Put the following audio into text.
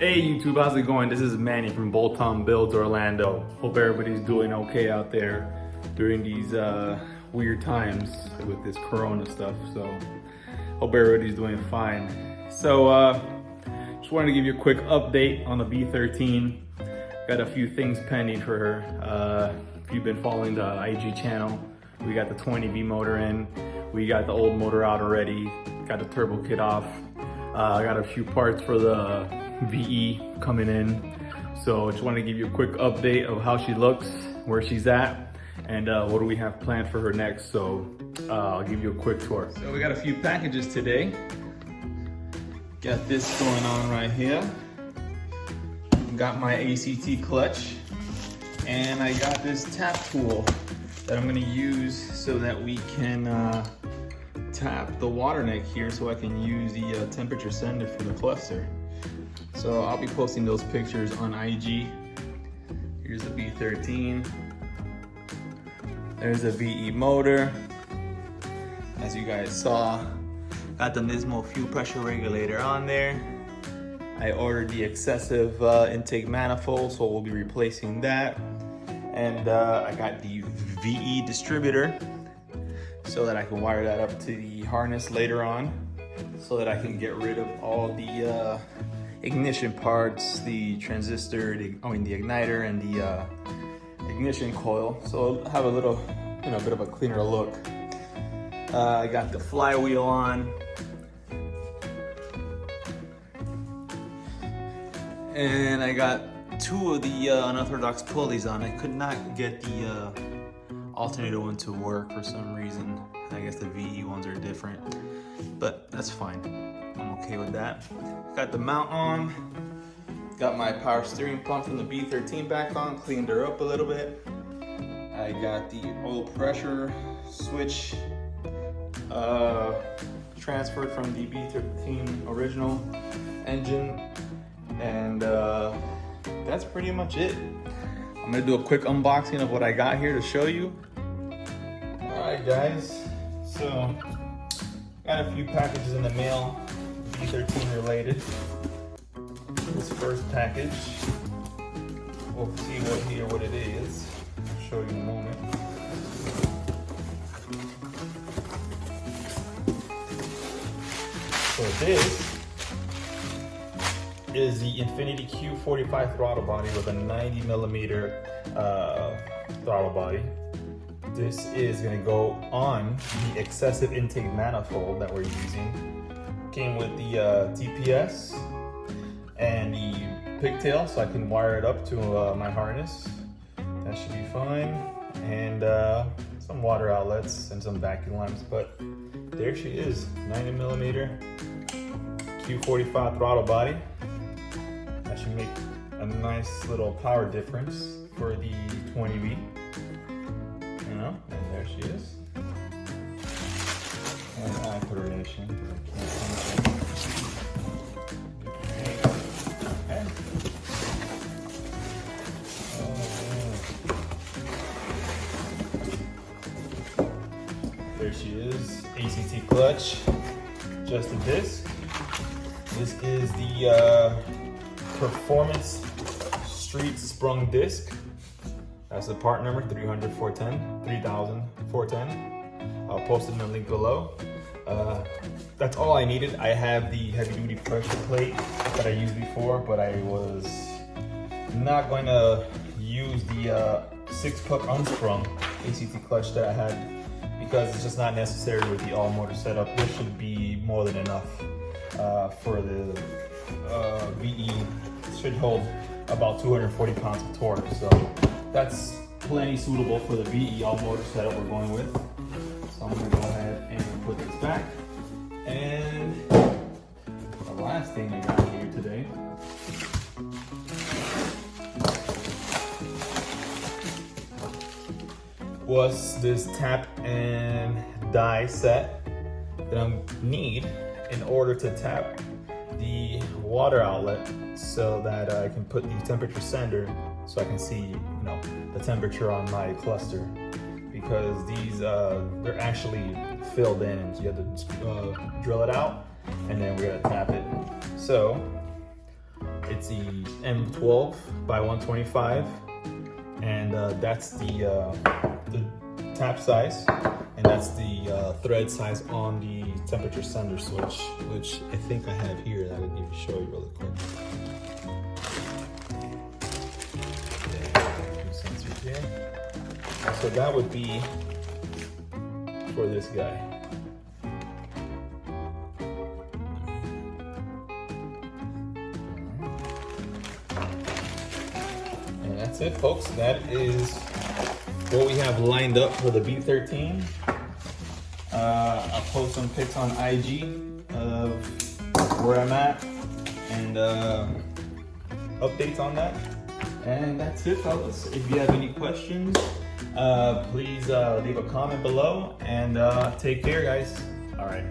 Hey YouTube, how's it going? This is Manny from Bolt-On Builds Orlando. Hope everybody's doing okay out there during these weird times with this corona stuff. So hope everybody's doing fine. So just wanted to give you a quick update on the B13. Got a few things pending for her. If you've been following the IG channel, we got the 20V motor in. We got the old motor out already. Got the turbo kit off. I got a few parts for the VE coming in. So just want to give you a quick update of how she looks, where she's at, and what do we have planned for her next. So I'll give you a quick tour. So we got a few packages today. Got this going on right here. Got my ACT clutch, and I got this tap tool that I'm gonna use so that we can tap the water neck here, so I can use the temperature sender for the cluster. So I'll be posting those pictures on IG. Here's the B13. There's the VE motor. As you guys saw, got the Nismo fuel pressure regulator on there. I ordered the excessive intake manifold, so we'll be replacing that. And I got the VE distributor so that I can wire that up to the harness later on, so that I can get rid of all the ignition parts, the transistor, the igniter, and the ignition coil. So it'll have a little, bit of a cleaner look. I got the flywheel on. And I got two of the unorthodox pulleys on. I could not get the alternator one to work for some reason. I guess the VE ones are different, but that's fine. I'm okay with that. Got the mount on. Got my power steering pump from the B13 back on, cleaned her up a little bit. I got the oil pressure switch transferred from the B13 original engine. And that's pretty much it. I'm gonna do a quick unboxing of what I got here to show you. Alright guys, so got a few packages in the mail, B13 related. This first package, we'll see what it is. I'll show you in a moment. So this is the Infinity Q45 throttle body with a 90mm throttle body. This is going to go on the excessive intake manifold that we're using. Came with the TPS and the pigtail, so I can wire it up to my harness. That should be fine. And some water outlets and some vacuum lamps, but there she is, 90mm Q45 throttle body. That should make a nice little power difference for the 20V. And there she is. And I put her in. Okay. There she is. ACT clutch. Just a disc. This is the Performance Street Sprung Disc. That's the part number 30410. I'll post it in the link below. That's all I needed. I have the heavy duty pressure plate that I used before, but I was not going to use the 6-puck unsprung ACT clutch that I had, because it's just not necessary with the all motor setup. This should be more than enough for the VE. Should hold about 240 pounds of torque, so that's plenty suitable for the VE all motor setup we're going with. So I'm gonna go ahead and put this back. And the last thing I got here today was this tap and die set that I need in order to tap the water outlet, so that I can put the temperature sender, so I can see the temperature on my cluster, because these they're actually filled in, so you have to drill it out and then we're gonna tap it. So It's the M12 by 125, and that's the tap size, and that's the thread size on the temperature sender switch, which I think I have here that I would need to show you really quick. So that would be for this guy. And that's it, folks. That is what we have lined up for the B13. I'll post some pics on IG of where I'm at and updates on that. And that's it, fellas. If you have any questions, please leave a comment below, and take care, guys. All right.